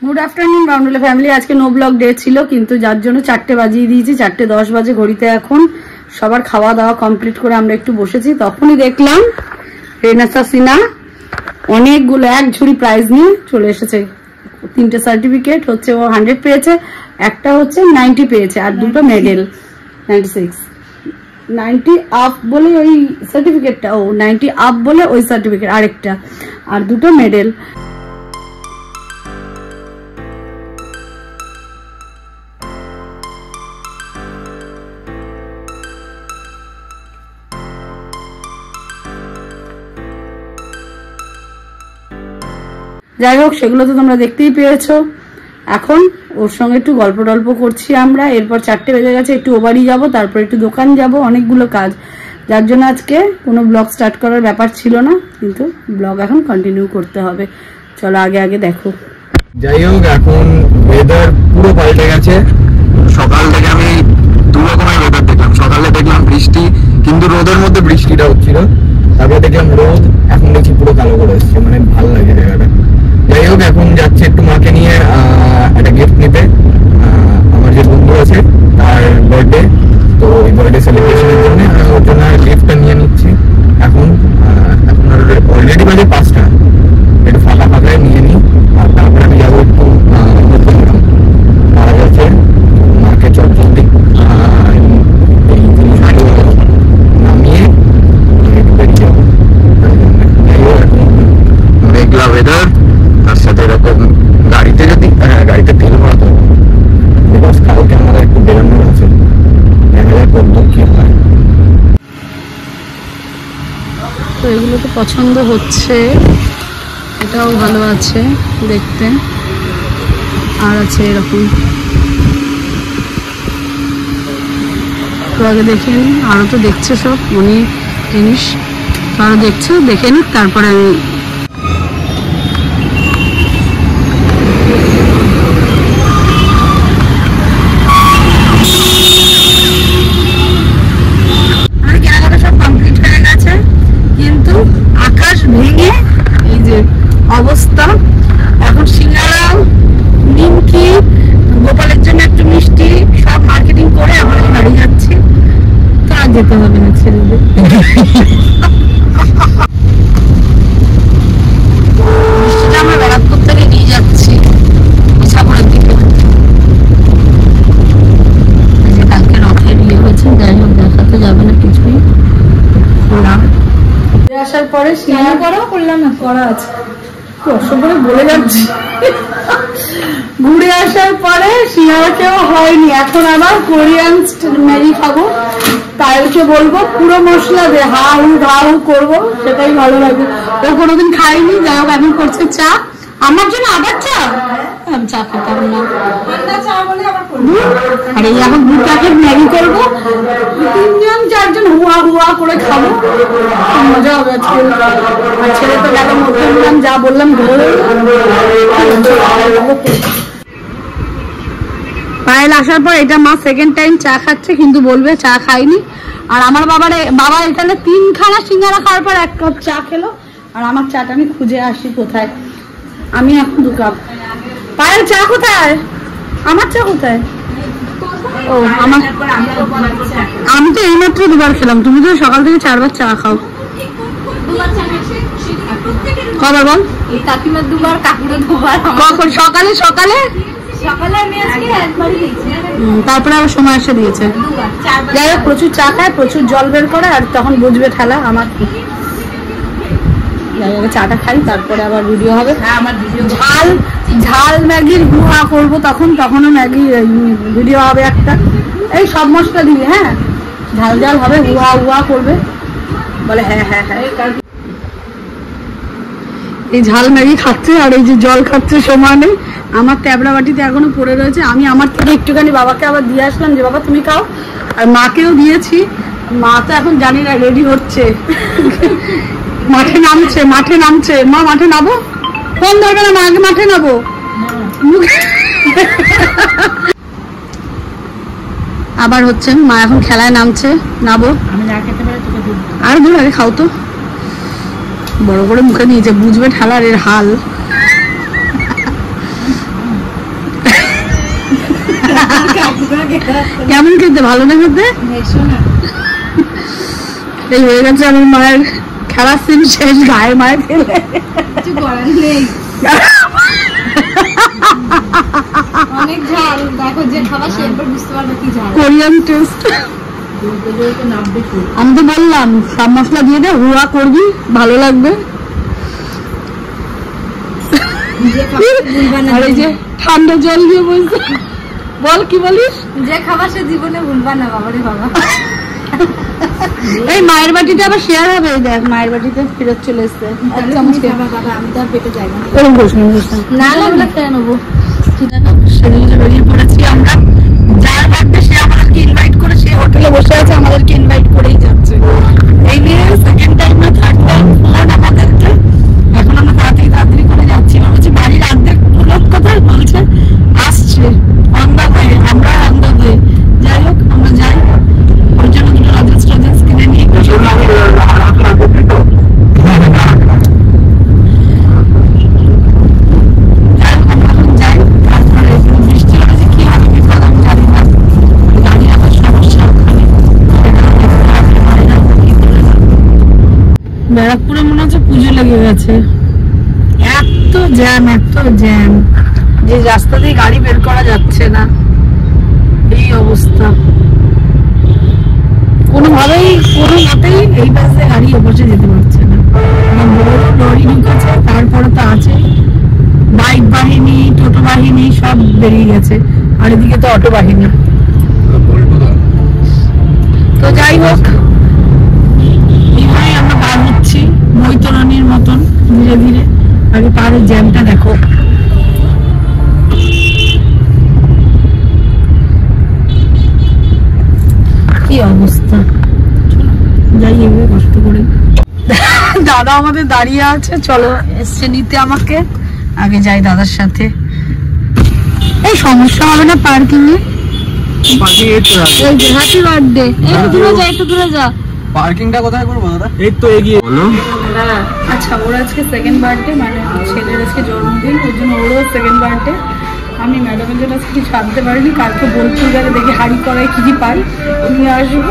Good afternoon बाउंडुला family. आज के no blog day छिलो किन्तु जार जोन्नो 4टे बाजिए दिएछि। 4:10 बाजे घड़ीते एखन सबार खावा दावा कमप्लीट करे आमरा एकटु बसेछि। तखनই देखलाम রেনেসা সিনা অনেকগুলো এক ঝুড়ি প্রাইজ নিয়ে চলে এসেছে। 3টে সার্টিফিকেট হচ্ছে ও 100 পেয়েছে, একটা হচ্ছে 90 পেয়েছে আর দুটো মেডেল 96 90 আপ বলে ওই সার্টিফিকেটটা, ও 90 আপ বলে ওই সার্টিফিকেট আরেকটা, আর দুটো মেডেল। যাই হোক সেগুলো তো তোমরা দেখতেই পেয়েছো। এখন ওর সঙ্গে একটু গল্প টল্প করছি আমরা। এরপর 4টে বেজে গেছে, একটু ও বাড়ি যাবো, তারপর একটু দোকান যাব, অনেকগুলো কাজ, যার জন্য আজকে কোনো ব্লগ স্টার্ট করার ব্যাপার ছিল না, কিন্তু ব্লগ এখন কন্টিনিউ করতে হবে। চলো আগে আগে দেখো। যাই হোক এখন ওয়েদার পুরো পাল্টে গেছে। সকাল থেকে আমি দু রকমের ওয়েদার দেখলাম। সকালে দেখলাম বৃষ্টি, কিন্তু রোদের মধ্যে বৃষ্টিটা হচ্ছিল, তারপরে দেখলাম রোদ, এখন দেখছি পুরো কালো করে এসছে, মানে ভালো লাগে জায়গাটা। যাই হোক এখন যাচ্ছি একটু মাকে নিয়ে একটা গিফট নিতে। আমার যে বন্ধু আছে তার বার্থডে, তো ওই বার্থডে সেলিব্রেশনের জন্য ওর জন্য গিফটটা নিয়ে নিচ্ছি। এখন অলরেডি বাজে 5টা, একটু ফাঁকা ফাঁকায় নিয়ে নিই, আর তারপরে আমি যাবো একটু পাওয়া যাচ্ছে মাকে চট জলদি এই জিনিসগুলো নামিয়ে বেরিয়ে যাবো। যাই হোক এখন মেঘলা ওয়েদার, তার সাথে এরকম গাড়িতে যদি গাড়িতে তেল ভরাতে হবে, বিকজ কালকে আমাদের একটু বেরোনোর আছে, দেখা যায় কতদূর কি হয়। তো এগুলো তো পছন্দ হচ্ছে, এটাও ভালো আছে দেখতে, আর আছে এরকম। তো আগে দেখে নি, আরো তো দেখছে সব অনেক জিনিস, আরো দেখছো, দেখে নি তারপরে আমি অবস্থা। এখন সিঙ্গারা, নিমকি, গোপালের জন্য একটু মিষ্টি সব মার্কেটিং করে আমরা বাড়ি যাচ্ছি। তো আর যেতে হবে না ছেলেদের। মিষ্টিটা আমরা ব্যারাকপুর থেকে নিয়ে যাচ্ছি সাগরের দিকে। কালকে রথের বিয়ে হয়েছে, যাই হোক দেখাতে যাবে না কিছুই। আসার পরে সিঙ্গারা করা করলাম না, করা আছে বলে যাচ্ছি। ঘুরে আসার পরে সিঙ্গারা কেউ হয়নি, এখন আবার কোরিয়ান ম্যাগি খাবো। তাইকে বলবো পুরো মশলা দে, হা হু ঘা হু করবো, সেটাই ভালো লাগে। ও কোনোদিন খাইনি। যাই হোক এখন করছে চা আমার জন্য, আবার চা, আমি চা খেতাম না। আর এই এখন 2 প্যাকেট ম্যাগি করবো, 3জন 4জন হুয়া হুয়া করে খাবো, মজা হবে আজকে। আর ছেলে তো গেল মধ্যম, যা বললাম পায়েল আসার পর এটা মা সেকেন্ড টাইম চা খাচ্ছে, কিন্তু বলবে চা খাইনি। আর আমার বাবা এখানে 3খানা সিঙ্গারা খাওয়ার পর 1 কাপ চা খেলো, আর আমার চাটা আমি খুঁজে আসি কোথায়। আমি এখন 2 কাপ। পায়েল চা কোথায়? আমার চা কোথায়? ও আমার, আমি তো এইমাত্র 2বার খেলাম, তুমি তো সকাল থেকে 4বার চা খাও। কবার বল? কাকিমার 2বার, কাকুরের 2বার। কখন? সকালে সকালে আমি আজকে একবারই দিয়েছি, তারপরে আবার সময় এসে দিয়েছে। যাই হোক প্রচুর চা খায়, প্রচুর জল বের করে, আর তখন বুঝবে ঠেলা আমার। চাটা খাই, তারপরে আবার ভিডিও হবে। ঝাল ঝাল ম্যাগির গুহা করবো, তখনও ম্যাগি ভিডিও হবে একটা। এই সব মশলা দিবি, হ্যাঁ, ঝাল ঝাল হবে, হুয়া হুয়া করবে, বলে হ্যাঁ হ্যাঁ হ্যাঁ। এই ঝাল ম্যাগি খাচ্ছে আর এই যে জল খাচ্ছে সমানে। আমার ট্যাবলা বাটিতে এখনো পড়ে রয়েছে, আমি আমার থেকে একটুখানি বাবাকে আবার দিয়ে আসলাম যে বাবা তুমি খাও, আর মাকেও দিয়েছি। মা তো এখন জানি না, রেডি হচ্ছে, মাঠে নামছে। মা মাঠে নামো, ফোন ধরবে না, আগে মাঠে নামো। আবার হচ্ছে মা এখন খেলায় নামছে, নামো। আর দূর আগে খাও তো, বড় বড় মুখে নিয়েছে, বুঝবে ঠেলার এর হাল। কেমন খেতে? ভালো না খেতে? এই হয়ে গেছে আমার মায়ের খেলার সিন শেষ। গায়ে মায়ের ফেলে কিছু করার নেই। অনেক ঝাল। দেখো যে খাবার সে একবার বুঝতে পারবে কি ঝাল। Korean test. আমি তো বললাম সব মশলা দিয়ে দে, হুয়া করবি, ভালো লাগবে। আর এই যে ঠান্ডা জল দিয়ে বলছে, বল কি বলিস? যে খাবার সে জীবনে ভুলবা না বাবারে বাবা। এই মায়ের বাটিতে আবার শেয়ার হবে। দেখ মায়ের বাটিতে ফেরত চলে এসছে। আমি তো আর পেটে যাই না। না না ওগুলো খেয়ে নেবো। বেরিয়ে পড়েছি আমরা। যার বার্থডে সে আমাদেরকে ইনভাইট করে, সে হোটেলে বসে আছে, আমাদেরকে ইনভাইট করেই যাচ্ছে। এই নিয়ে সেকেন্ড টাইম না থার্ড টাইম ফোন আমাদেরকে। এখন আমরা তাড়াতাড়ি করে যাচ্ছি। বলছি বাড়ির অর্ধেক লোক কোথায়? বলছে আসছে অন দা ওয়ে। আমরা অন দা ওয়ে। যাই হোক আমরা যাই। ওই জন্য দুটো রাজেশ কিনে নিয়ে ব্যারাকপুরে মনে হচ্ছে পুজো লেগে গেছে। এত জ্যাম, এত জ্যাম যে রাস্তা দিয়ে গাড়ি বের করা যাচ্ছে না। এই অবস্থা, কোনোভাবেই কোনো মতেই এই পাশে গাড়ি বসে যেতে পারছে না। বড় লরি ঢুকেছে, তারপরে তো আছে বাইক বাহিনী, টোটো বাহিনী সব বেরিয়ে গেছে। আর এদিকে তো অটো বাহিনী। তো যাই হোক এইভাবে আমরা পার হচ্ছি বৈতরণীর মতন ধীরে ধীরে। আগে পাহাড়ের জ্যামটা দেখো। কি অবস্থা, যাই এভাবে কষ্ট করে। দাদা আমাদের দাঁড়িয়ে আছে, চলো এসছে নিতে আমাকে। আগে যাই দাদার সাথে। এই সমস্যা হবে না পার্কিং এ? Happy birthday. একটু দূরে যা, একটু দূরে যা। পার্কিংটা কোথায় করবো দাদা? এই তো এগিয়ে বলো। আচ্ছা ওর আজকে সেকেন্ড বার্থডে, মানে ছেলের আজকে জন্মদিন, ওই জন্য ওরও সেকেন্ড বার্থডে। আমি ম্যাডামের জন্য আজকে কিছু আনতে পারিনি। কালকে বোলপুর গেলে দেখি হাড়ি করায় কি কি পাই নিয়ে আসবো।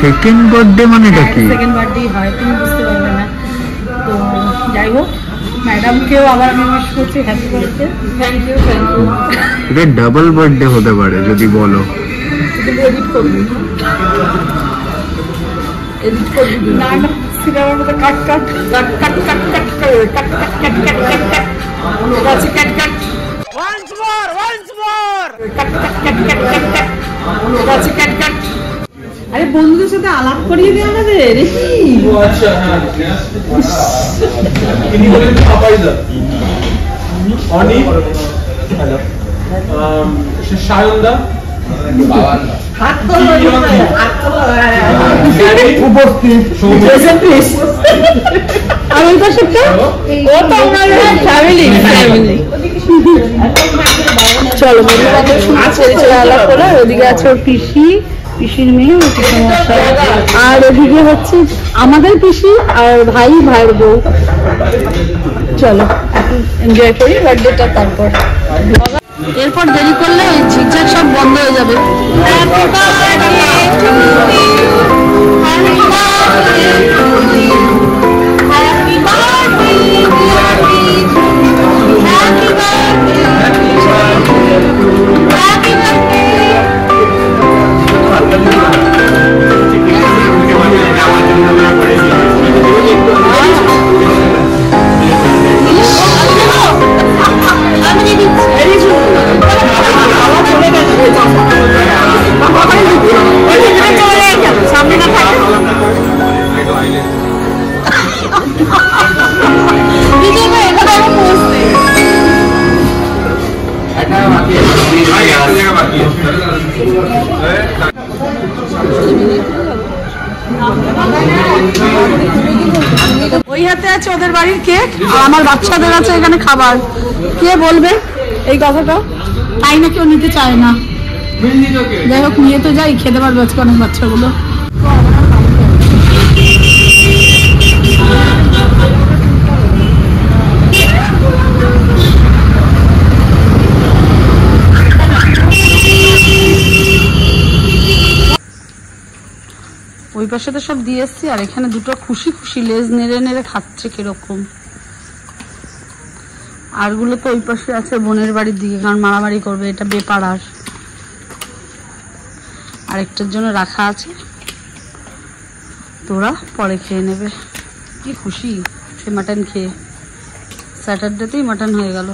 সেকেন্ড বার্থডে মানে সেকেন্ড বার্থডে হয়, তুমি বুঝতে পারবে না। তো যাই হোক ম্যাডামকেও আবার আমি উইশ করছি happy birthday. Thank you, thank you. এটা ডাবল বার্থডে হতে পারে যদি বলো। এডিট করবি না না সিনেমার মতো কাট কাট কাট কাট কাট কাট কাট কাট কাট কাট কাট এটা আছে কাট কাট। ওয়ান্স মোর কাট কাট কাট কাট কাট কাট এটা আছে কাট কাট। আরে বন্ধুদের সাথে আলাপ করিয়ে দে আমাদের। আচ্ছা হ্যাঁ ইনি বলেন পাপাইদা অনি হ্যালো সায়নদা হাত তোলো হাত তোলো উপস্থিত প্রেজেন্ট প্লিজ। আর ওই পাশেটা ও তো আমাদের ফ্যামিলি। চলো বন্ধুবান্ধব ছেড়ে ছেড়ে আলাপ করে। ওদিকে আছে ওর পিসি, পিসির মেয়ে, আর ওদিকে হচ্ছে আমাদের পিসি আর ভাই, ভাইয়ের বউ। চলো এখন এনজয় করি বার্থডেটা। তারপর এরপর দেরি করলে ওই ঝিকঝাক সব বন্ধ হয়ে যাবে। ওই হাতে আছে ওদের বাড়ির কেক, আর আমার বাচ্চাদের আছে এখানে খাবার। কে বলবে এই কথাটা? তাই না কেউ নিতে চায় না। যাই হোক নিয়ে তো যাই, খেতে পারবে আজকে অনেক বাচ্চাগুলো। পাশে তো সব দিয়ে এসছি, আর এখানে দুটো খুশি খুশি লেজ নেড়ে নেড়ে খাচ্ছে কিরকম। আরগুলো তো ওই পাশে আছে বোনের বাড়ির দিকে, কারণ মারামারি করবে, এটা বেপাড়ার। আরেকটার জন্য রাখা আছে, তোরা পরে খেয়ে নেবে। কি খুশি সে মাটন খেয়ে, স্যাটারডেতেই মাটন হয়ে গেল।